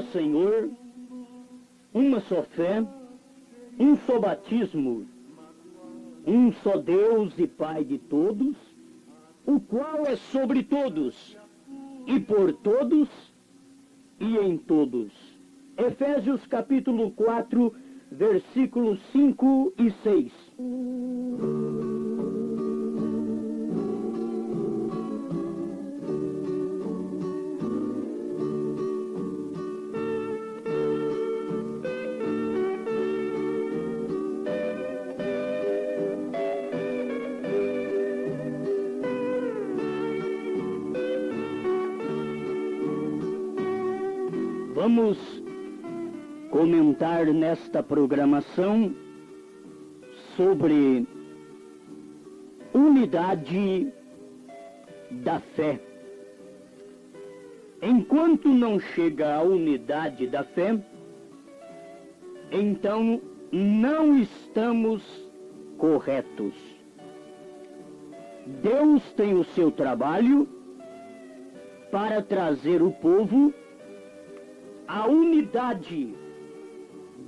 só Senhor, uma só fé, um só batismo, um só Deus e Pai de todos, o qual é sobre todos, e por todos, e em todos. Efésios capítulo 4, versículos 5 e 6. Vamos comentar nesta programação sobre unidade da fé. Enquanto não chega a unidade da fé, então não estamos corretos. Deus tem o seu trabalho para trazer o povo à unidade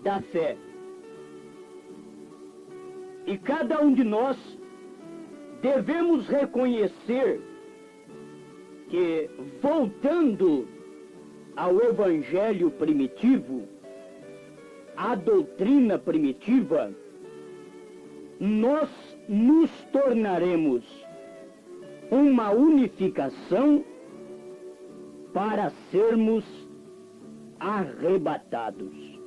da fé. E cada um de nós devemos reconhecer que, voltando ao evangelho primitivo, à doutrina primitiva, nós nos tornaremos uma unificação para sermos arrebatados,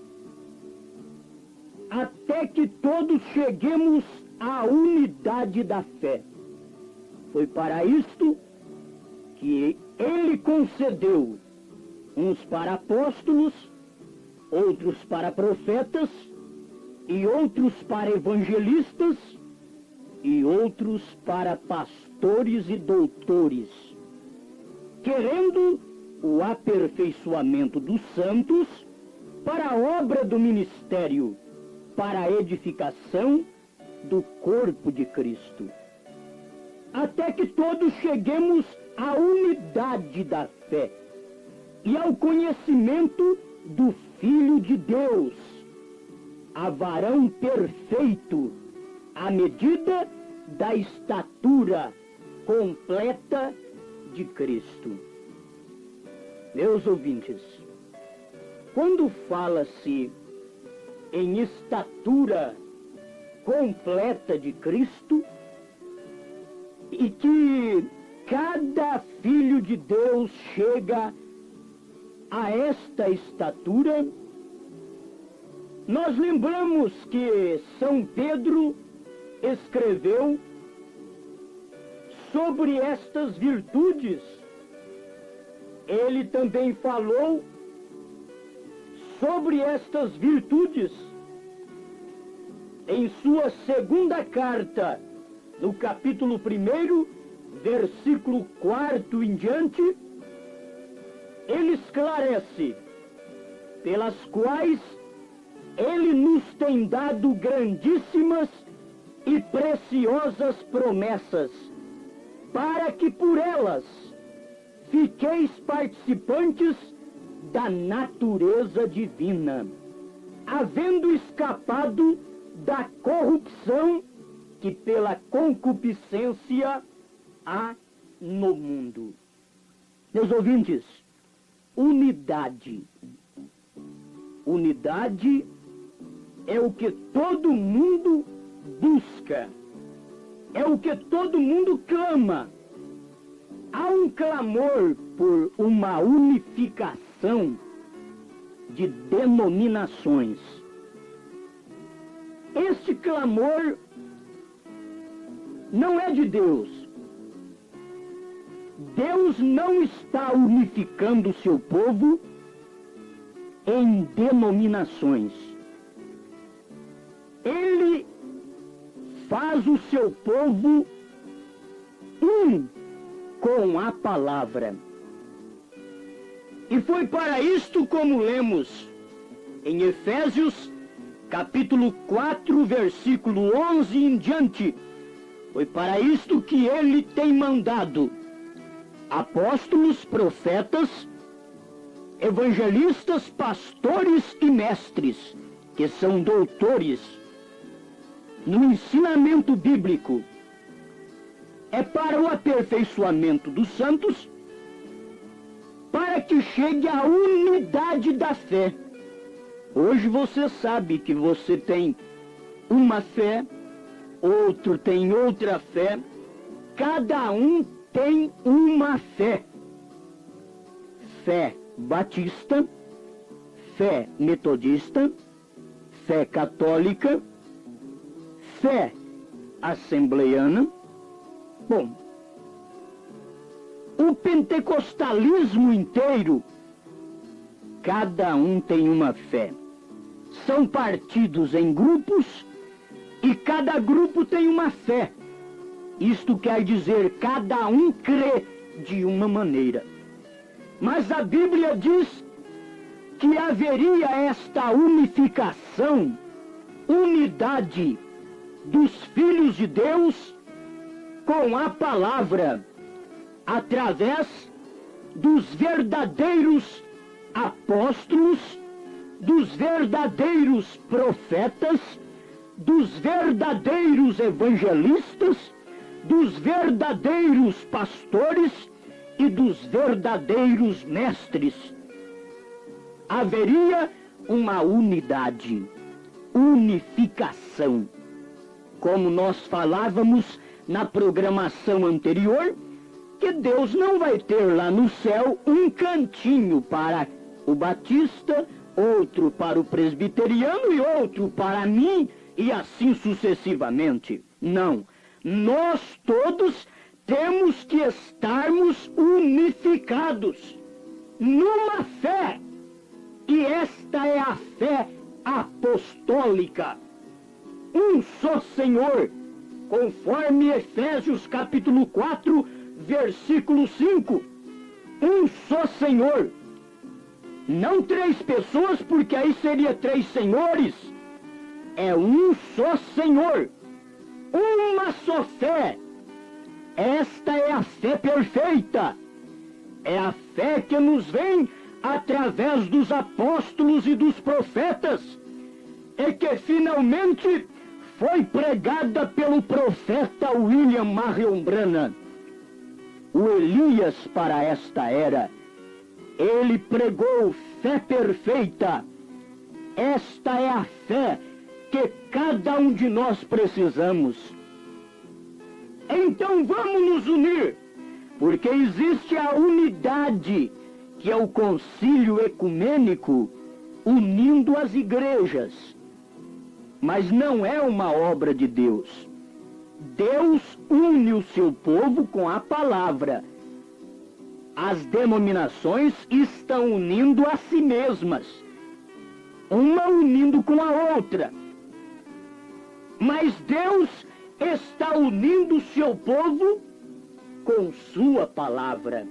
até que todos cheguemos à unidade da fé. Foi para isto que ele concedeu uns para apóstolos, outros para profetas, e outros para evangelistas, e outros para pastores e doutores, querendo o aperfeiçoamento dos santos para a obra do ministério, para a edificação do corpo de Cristo, até que todos cheguemos à unidade da fé e ao conhecimento do Filho de Deus, a varão perfeito, à medida da estatura completa de Cristo. Meus ouvintes, quando fala-se em estatura completa de Cristo, e que cada filho de Deus chega a esta estatura, nós lembramos que São Pedro escreveu sobre estas virtudes. Ele também falou sobre estas virtudes em sua segunda carta, no capítulo 1, versículo 4 em diante. Ele esclarece, pelas quais ele nos tem dado grandíssimas e preciosas promessas, para que por elas fiqueis participantes da natureza divina, havendo escapado da corrupção que pela concupiscência há no mundo. Meus ouvintes, unidade. Unidade é o que todo mundo busca, é o que todo mundo clama. Há um clamor por uma unificação de denominações. Este clamor não é de Deus. Deus não está unificando o seu povo em denominações. Ele faz o seu povo um com a palavra. E foi para isto, como lemos em Efésios, capítulo 4, versículo 11 em diante, foi para isto que ele tem mandado apóstolos, profetas, evangelistas, pastores e mestres, que são doutores no ensinamento bíblico, é para o aperfeiçoamento dos santos, para que chegue à unidade da fé. Hoje você sabe que você tem uma fé, outro tem outra fé, cada um tem uma fé. Fé batista, fé metodista, fé católica, fé assembleiana. Bom, o pentecostalismo inteiro, cada um tem uma fé. São partidos em grupos e cada grupo tem uma fé. Isto quer dizer, cada um crê de uma maneira. Mas a Bíblia diz que haveria esta unificação, unidade dos filhos de Deus com a palavra, através dos verdadeiros apóstolos, dos verdadeiros profetas, dos verdadeiros evangelistas, dos verdadeiros pastores e dos verdadeiros mestres. Haveria uma unidade, unificação. Como nós falávamos na programação anterior, que Deus não vai ter lá no céu um cantinho para o batista, outro para o presbiteriano e outro para mim, e assim sucessivamente. Não. Nós todos temos que estarmos unificados numa fé. E esta é a fé apostólica. Um só Senhor, conforme Efésios capítulo 4, versículo 5. Um só Senhor. Não três pessoas, porque aí seria três senhores. É um só Senhor. Uma só fé. Esta é a fé perfeita. É a fé que nos vem através dos apóstolos e dos profetas, e que finalmente foi pregada pelo profeta William Marion Branham, o Elias para esta era. Ele pregou fé perfeita. Esta é a fé que cada um de nós precisamos. Então vamos nos unir, porque existe a unidade, que é o concílio ecumênico, unindo as igrejas. Mas não é uma obra de Deus. Deus une o seu povo com a palavra. As denominações estão unindo a si mesmas, uma unindo com a outra. Mas Deus está unindo o seu povo com sua palavra.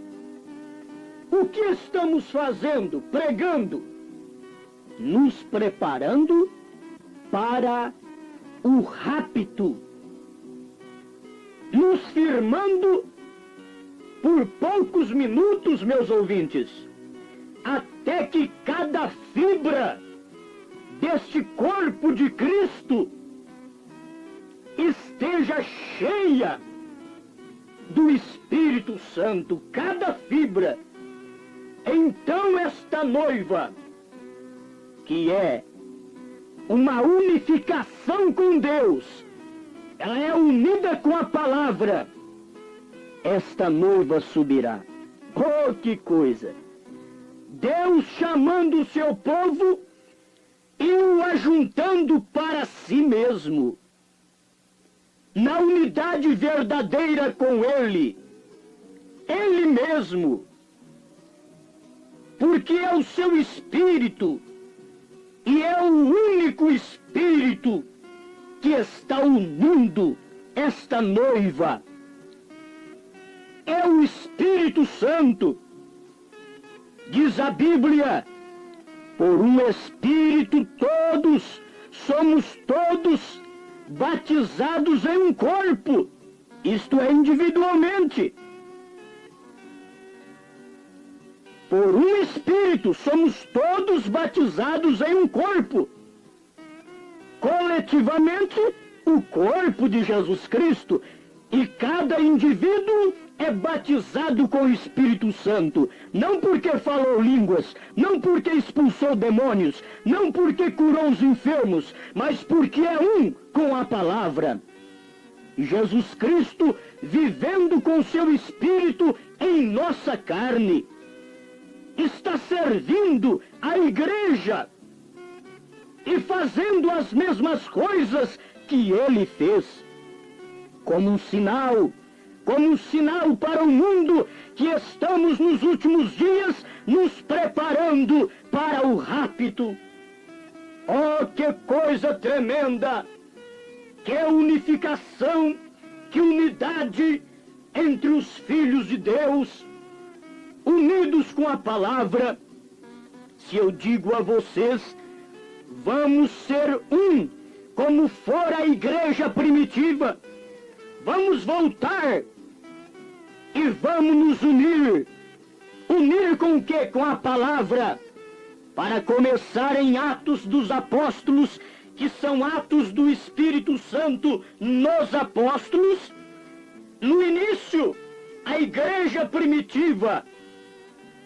O que estamos fazendo? Pregando, nos preparando para o rapto, nos firmando por poucos minutos, meus ouvintes, até que cada fibra deste corpo de Cristo esteja cheia do Espírito Santo, cada fibra. Então esta noiva, que é uma unificação com Deus, ela é unida com a palavra, esta noiva subirá. Oh, que coisa! Deus chamando o seu povo e o ajuntando para si mesmo, na unidade verdadeira com Ele mesmo, porque é o seu Espírito, e é o único Espírito que está unindo esta noiva. É o Espírito Santo. Diz a Bíblia, por um Espírito somos todos batizados em um corpo, isto é, individualmente. por um Espírito somos todos batizados em um corpo. Coletivamente, o corpo de Jesus Cristo, e cada indivíduo é batizado com o Espírito Santo, não porque falou línguas, não porque expulsou demônios, não porque curou os enfermos, mas porque é um com a palavra. Jesus Cristo vivendo com seu Espírito em nossa carne, está servindo a igreja e fazendo as mesmas coisas que ele fez, como um sinal para o mundo que estamos nos últimos dias nos preparando para o rapto. Oh, que coisa tremenda! Que unificação, que unidade entre os filhos de Deus, unidos com a palavra. Se eu digo a vocês, vamos ser um, como fora a igreja primitiva, vamos voltar e vamos nos unir. Unir com o quê? Com a palavra. Para começar em Atos dos Apóstolos, que são atos do Espírito Santo nos apóstolos. No início, a igreja primitiva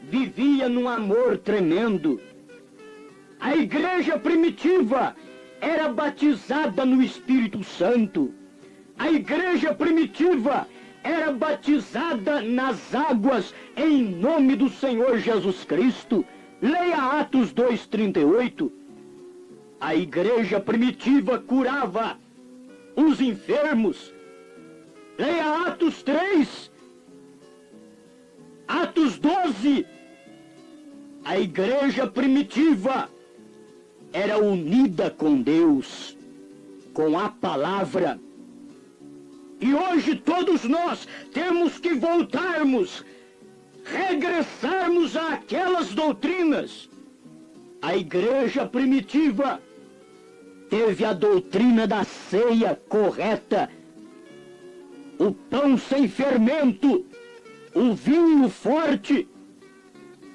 vivia num amor tremendo. A igreja primitiva era batizada no Espírito Santo. A igreja primitiva era batizada nas águas em nome do Senhor Jesus Cristo. Leia Atos 2:38. A igreja primitiva curava os enfermos. Leia Atos 3. Atos 12. A igreja primitiva era unida com Deus, com a palavra. E hoje todos nós temos que voltarmos, regressarmos àquelas doutrinas. A igreja primitiva teve a doutrina da ceia correta, o pão sem fermento, o vinho forte,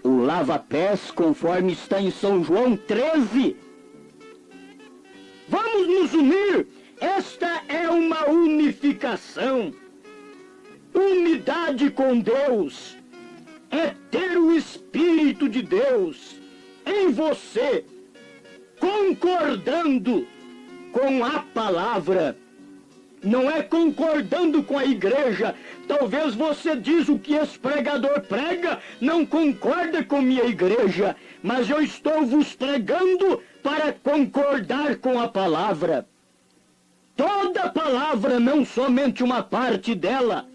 o lava-pés, conforme está em São João 13. Vamos nos unir. Esta é uma unificação. Unidade com Deus é ter o Espírito de Deus em você, concordando com a palavra. Não é concordando com a igreja. Talvez você diz o que esse pregador prega, não concorda com minha igreja, mas eu estou vos pregando para concordar com a palavra. Toda a palavra, não somente uma parte dela.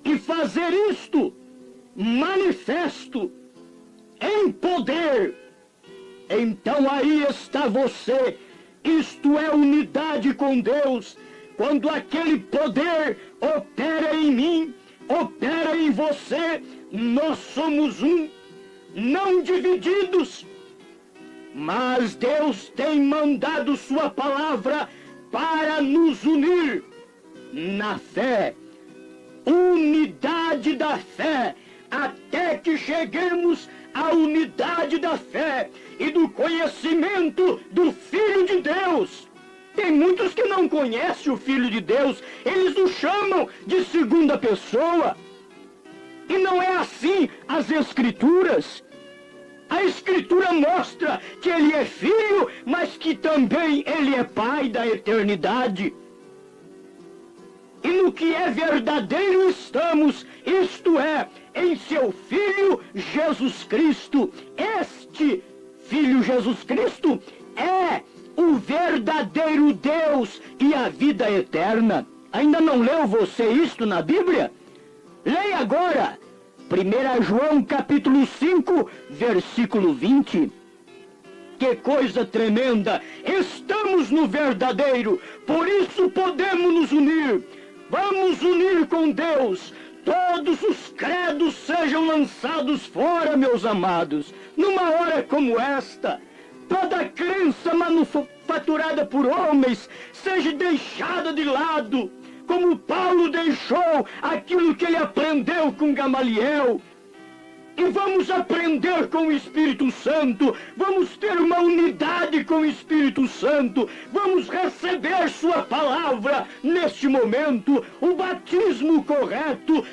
E fazer isto manifesto em poder. Então aí está você. Isto é unidade com Deus. Quando aquele poder opera em mim, opera em você, nós somos um, não divididos. Mas Deus tem mandado sua palavra para nos unir na fé. Unidade da fé, até que cheguemos à unidade da fé e do conhecimento do Filho de Deus. Tem muitos que não conhecem o Filho de Deus, eles o chamam de segunda pessoa. E não é assim as Escrituras. A Escritura mostra que ele é filho, mas que também ele é pai da eternidade. E no que é verdadeiro estamos, isto é, em seu Filho Jesus Cristo. Este Filho Jesus Cristo é o verdadeiro Deus e a vida eterna. Ainda não leu você isto na Bíblia? Leia agora, 1 João capítulo 5, versículo 20. Que coisa tremenda! Estamos no verdadeiro, por isso podemos nos unir. Vamos unir com Deus. Todos os credos sejam lançados fora, meus amados, numa hora como esta. Toda crença manufaturada por homens seja deixada de lado, como Paulo deixou aquilo que ele aprendeu com Gamaliel. e vamos aprender com o Espírito Santo, vamos ter uma unidade com o Espírito Santo, vamos receber sua palavra neste momento, o batismo correto,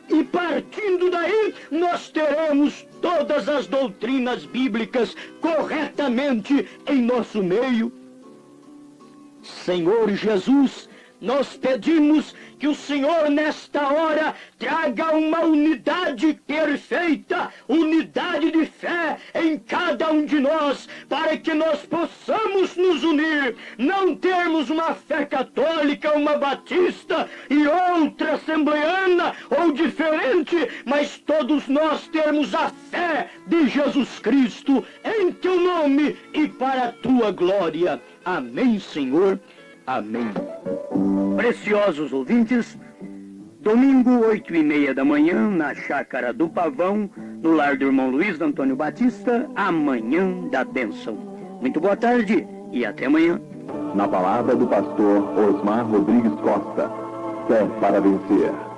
e partindo daí nós teremos todas as doutrinas bíblicas corretamente em nosso meio. Senhor Jesus, nós pedimos que o Senhor nesta hora traga uma unidade perfeita, unidade de fé em cada um de nós, para que nós possamos nos unir, não termos uma fé católica, uma batista e outra assembleiana ou diferente, mas todos nós termos a fé de Jesus Cristo em teu nome e para a tua glória. Amém, Senhor. Amém. Preciosos ouvintes, domingo, 8h30 da manhã, na Chácara do Pavão, no lar do irmão Luiz Antônio Batista, a Manhã da Bênção. Muito boa tarde e até amanhã. Na palavra do pastor Osmar Rodrigues Costa, fé para vencer.